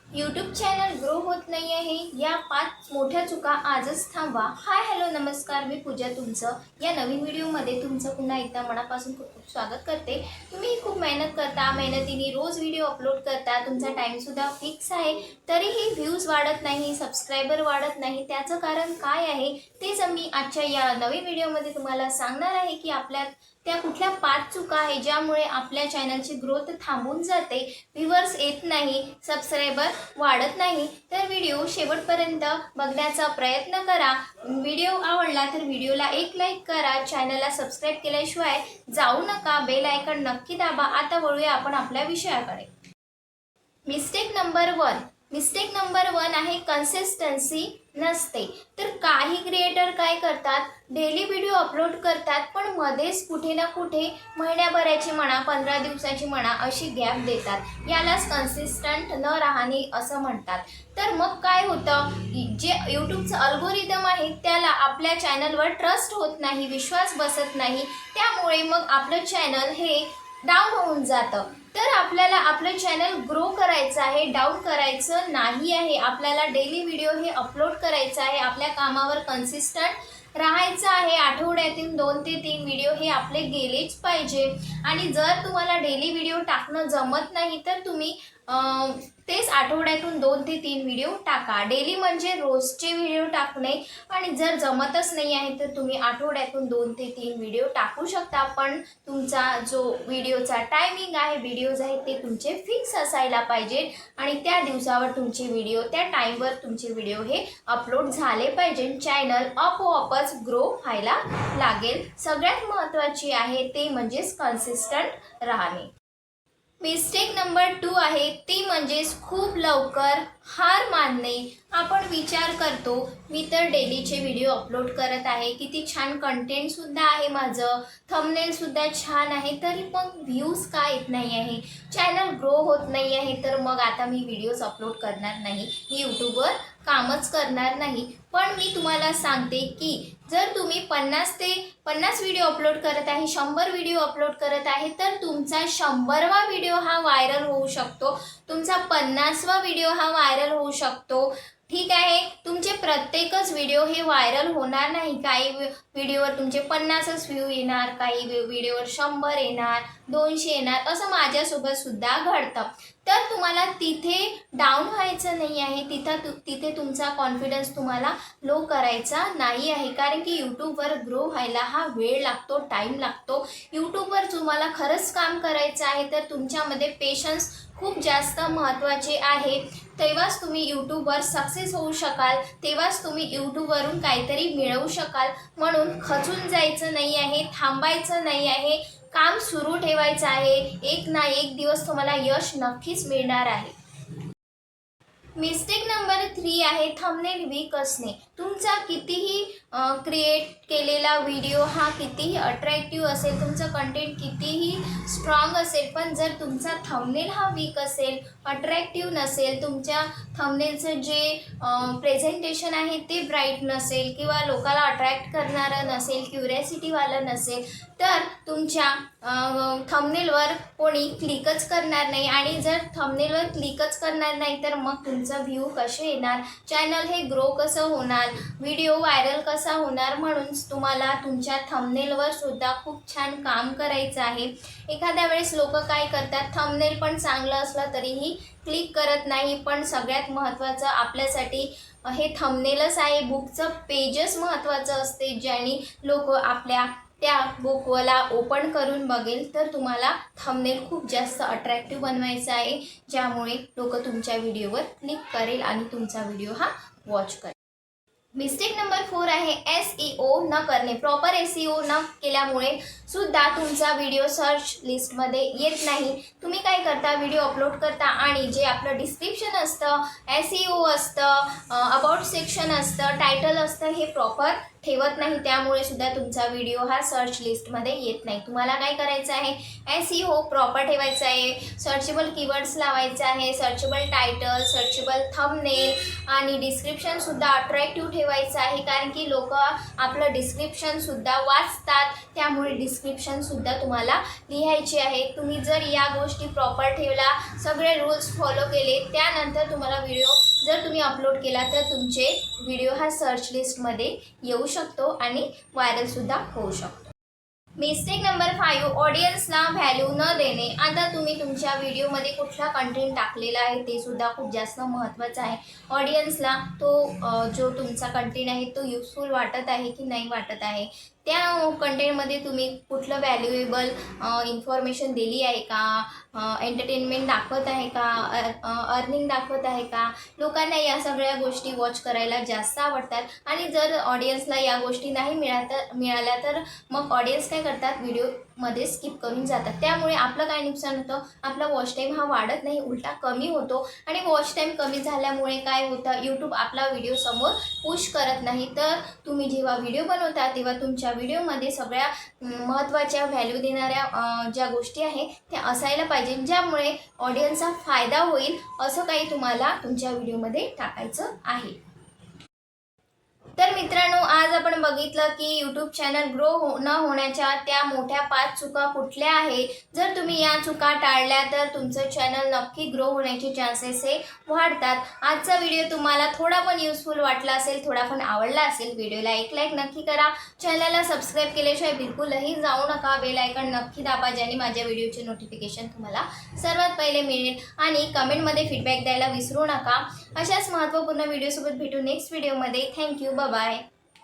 YouTube channel grow होत नाही आहे, या 5 मोठ्या चुका आजच थांबवा। हाय हॅलो नमस्कार, मी पूजा तुमचं या नवीन व्हिडिओमध्ये तुमचं पुन्हा एकदा मनापासून खूप खूप स्वागत करते। तुम्ही खूप मेहनत करता, मेहनतीने रोज व्हिडिओ अपलोड करता, तुमचा टाईमसुद्धा फिक्स आहे, तरीही व्ह्यूज वाढत नाही, सबस्क्रायबर वाढत नाही। त्याचं कारण काय आहे तेच मी आजच्या या नवीन व्हिडिओमध्ये तुम्हाला सांगणार आहे की आपल्या त्या कुठल्या 5 चुका आहे ज्यामुळे आपल्या चॅनलची ग्रोथ थांबून जाते, व्ह्यूअर्स येत नाही, सबस्क्रायबर वाढत नाही। तर व्हिडिओ शेवटपर्यंत बघण्याचा प्रयत्न करा। व्हिडिओ आवडला तर व्हिडिओला एक लाईक करा, चॅनलला सबस्क्राइब केल्याशिवाय जाऊ नका, बेल आयकॉन नक्की दाबा। आता वळूया आपण आपल्या विषयाकडे। मिस्टेक नंबर 1 आहे कन्सिस्टन्सी नसते। तर काही क्रिएटर काय करतात, डेली व्हिडिओ अपलोड करतात पण मध्येच कुठे ना कुठे महिन्याभराची म्हणा, 15 दिवसाची म्हणा अशी गॅप देतात, यालाच कन्सिस्टंट न राहणे असं म्हणतात। तर मग काय होतं, जे यूट्यूबचं अल्गोरिदम आहे त्याला आपल्या चॅनलवर ट्रस्ट होत नाही, विश्वास बसत नाही, त्यामुळे मग आपलं चॅनल हे डाऊन होऊन जातं। तर आपल्याला आपलं चॅनल ग्रो करायचं आहे, डाऊन करायचं नाही आहे। आपल्याला डेली व्हिडिओ हे अपलोड करायचं आहे, आपल्या कामावर कन्सिस्टंट राहायचं आहे। आठवड्यातून 2 ते 3 व्हिडिओ हे आपले गेलेच पाहिजे। आणि जर तुम्हाला डेली व्हिडिओ टाकणं जमत नाही तर तुम्ही तेच आठवड्यातून 2 ते 3 व्हिडिओ टाका। डेली म्हणजे रोजचे व्हिडिओ टाकणे, आणि जर जमतच नाही आहे तर तुम्ही आठवड्यातून 2 ते 3 व्हिडिओ टाकू शकता, पण तुमचा जो व्हिडिओचा टायमिंग आहे, व्हिडिओज आहेत ते तुमचे फिक्स असायला पाहिजे आणि त्या दिवसावर तुमचे व्हिडिओ, त्या टाईमवर तुमचे व्हिडिओ हे अपलोड झाले पाहिजे। चॅनल आपोआपच ग्रो व्हायला लागेल। सगळ्यात महत्त्वाची आहे ते म्हणजेच कन्सिस्टंट राहणे। मिस्टेक नंबर 2 आहे ती म्हणजेच खूप लवकर हार मानणे। आपण विचार करतो, मी तर डेलीचे व्हिडिओ अपलोड करत आहे, किती छान कंटेंटसुद्धा आहे, माझं थंबनेलसुद्धा छान आहे, तरी पण व्ह्यूज का येत नाही आहे, चॅनल ग्रो होत नाही आहे, तर मग आता मी व्हिडिओज अपलोड करणार नाही, मी यूट्यूबवर कामच करणार नाही। पण मी तुम्हाला सांगते की जर तुम्ही 50 व्हिडिओ अपलोड करत आहे, 100 व्हिडिओ अपलोड करत आहे, तर तुमचा 100वा व्हिडिओ हा व्हायरल होऊ शकतो, तुमचा 50वा व्हिडिओ हा व्हायरल होऊ शकतो। ठीक आहे, तुमचे प्रत्येकच व्हिडिओ हे व्हायरल होणार नाही। काही व्हिडिओवर तुमचे 50च व्ह्यू येणार, काही व्हिडिओवर 100 येणार, 200 येणार, असं माझ्यासोबत सुद्धा घडतं। तर तुम्हाला तिथे डाऊन व्हायचं नाही आहे, तिथे तुमचा कॉन्फिडन्स तुम्हाला लो करायचा नाही आहे, कारण की यूट्यूबवर ग्रो व्हायला हा वेळ लागतो, टाईम लागतो। यूट्यूबवर तुम्हाला खरंच काम करायचं आहे तर तुमच्यामध्ये पेशन्स खूप जास्त महत्त्वाचे आहे, तेव्हाच तुम्ही यूट्यूबवर सक्सेस होऊ शकाल, तेव्हाच तुम्ही यूट्यूबवरून काहीतरी मिळवू शकाल। म्हणून खचून जायचं नाही आहे, थांबायचं नाही आहे, काम सुरू ठेवायचं आहे, एक ना एक दिवस तुम्हाला यश नक्कीच मिळणार आहे। मिस्टेक नंबर 3 आहे थंबनेल वीक असणे। तुमचा कितीही क्रिएट केलेला व्हिडिओ हा कितीही अट्रॅक्टिव्ह असेल, तुमचं कंटेंट कितीही स्ट्रॉंग असेल, पण जर तुमचा थंबनेल हा वीक असेल, अट्रॅक्टिव्ह नसेल, तुमच्या थंबनेलचं जे प्रेझेंटेशन आहे ते ब्राईट नसेल किंवा लोकाला अट्रॅक्ट करणारं नसेल, क्युरिओसिटीवालं नसेल, तर तुमच्या थंबनेलवर कोणी क्लिकच करणार नाही। आणि जर थंबनेलवर क्लिकच करणार नाही तर मग तुमचा व्ह्यू कसे येणार, चॅनल हे ग्रो कसं होणार, व्हिडिओ व्हायरल कसा होणार। म्हणून तुम्हाला तुमच्या थंबनेलवर सुद्धा खूप छान काम करायचं आहे। एखाद्या वेळेस लोक काय करतात, थंबनेल पण चांगलं असलं तरीही क्लिक करत नाही, पण सगळ्यात महत्त्वाचं आपल्यासाठी हे थंबनेलच आहे, बुकचं पेजच महत्त्वाचं असते, ज्याने लोक आपल्या त्या बुकला ओपन करून बघेल। तर तुम्हाला थंबनेल खूप जास्त अट्रॅक्टिव्ह बनवायचं आहे, ज्यामुळे लोक तुमच्या व्हिडिओवर क्लिक करेल आणि तुमचा व्हिडिओ हा वॉच करेल। मिस्टेक नंबर 4 आहे SEO न करणे। प्रॉपर SEO न केल्यामुळे सुद्धा तुमचा व्हिडिओ सर्च लिस्टमध्ये येत नाही। तुम्ही काय करता, व्हिडिओ अपलोड करता आणि जे आपलं डिस्क्रिप्शन असतं, SEO असतं, अबाउट सेक्शन असतं, टायटल असतं, हे प्रॉपर ठेवत नाही, त्यामुळे सुद्धा तुमचा व्हिडिओ हा सर्च लिस्टमध्ये येत नाही. तुम्हाला काय करायचं आहे, SEO प्रॉपर ठेवायचं आहे, सर्चेबल कीवर्ड्स लावायचे आहे, सर्चेबल टायटल, सर्चेबल थंबनेल आणि डिस्क्रिप्शनसुद्धा अट्रॅक्टिव्ह ठेवायचं आहे. कारण की लोक आपलं डिस्क्रिप्शनसुद्धा वाचतात, त्यामुळे डिस्क्रिप्शनसुद्धा तुम्हाला लिहायची आहे. तुम्ही जर या गोष्टी प्रॉपर ठेवला, सगळे रूल्स फॉलो केले, त्यानंतर तुम्हाला व्हिडिओ जर तुम्ही अपलोड केला तर तुमचे व्हिडिओ हा सर्च लिस्टमध्ये येऊ शकतो आणि व्हायरलसुद्धा होऊ शकतो. मिस्टेक नंबर 5, ऑडियन्सला व्हॅल्यू न देणे. आता तुम्ही तुमच्या व्हिडिओमध्ये कुठला कंटेंट टाकलेला आहे ते सुद्धा खूप जास्त महत्त्वाचं आहे. ऑडियन्सला जो तुमचा कंटेंट आहे तो युजफुल वाटत आहे की नाही वाटत आहे, त्या कंटेंटमध्ये तुम्ही कुठलं व्हॅल्युएबल इन्फॉर्मेशन दिली आहे का, एंटरटेनमेंट दाखवत आहे का, अर्निंग दाखवत आहे का. लोकांना या सगळ्या गोष्टी वॉच करायला जास्त आवडतात आणि जर ऑडियन्सला या गोष्टी नाही मिळाल्या तर मग ऑडियन्स काय करतात, व्हिडिओमध्ये स्किप करून जातात. त्यामुळे आपलं काय नुकसान होतं, आपला वॉच टाईम हा वाढत नाही, उलटा कमी होतो. आणि वॉच टाईम कमी झाल्यामुळे काय होतं, यूट्यूब आपला व्हिडिओ समोर पुश करत नाही. तर तुम्ही जेव्हा व्हिडिओ बनवता तेव्हा तुमच्या व्हिडिओमध्ये सगळ्या महत्त्वाच्या व्हॅल्यू देणाऱ्या ज्या गोष्टी आहेत त्या असायला पाहिजे, ज्यामुळे ऑडियन्सचा फायदा होईल. असं काही तुम्हाला तुमच्या व्हिडिओमध्ये टाकायचं आहे. तर मित्रांनो, आज आपण बघितलं की यूट्यूब चॅनल ग्रो न होण्याच्या त्या मोठ्या 5 चुका कुठल्या आहे. जर तुम्ही या चुका टाळल्या तर तुमचं चॅनल नक्की ग्रो होण्याचे चान्सेस हे वाढतात. आजचा व्हिडिओ तुम्हाला थोडा पण युजफुल वाटला असेल, थोडा पण आवडला असेल, व्हिडिओला एक लाईक नक्की करा. चॅनलला सबस्क्राईब केल्याशिवाय बिलकुलही जाऊ नका. बेल आयकॉन नक्की दाबा, ज्याने माझ्या व्हिडिओचे नोटिफिकेशन तुम्हाला सर्वात पहिले मिळेल. आणि कमेंटमध्ये फीडबॅक द्यायला विसरू नका. अशाच महत्त्वपूर्ण व्हिडिओसोबत भेटू नेक्स्ट व्हिडिओमध्ये. Thank you, bye.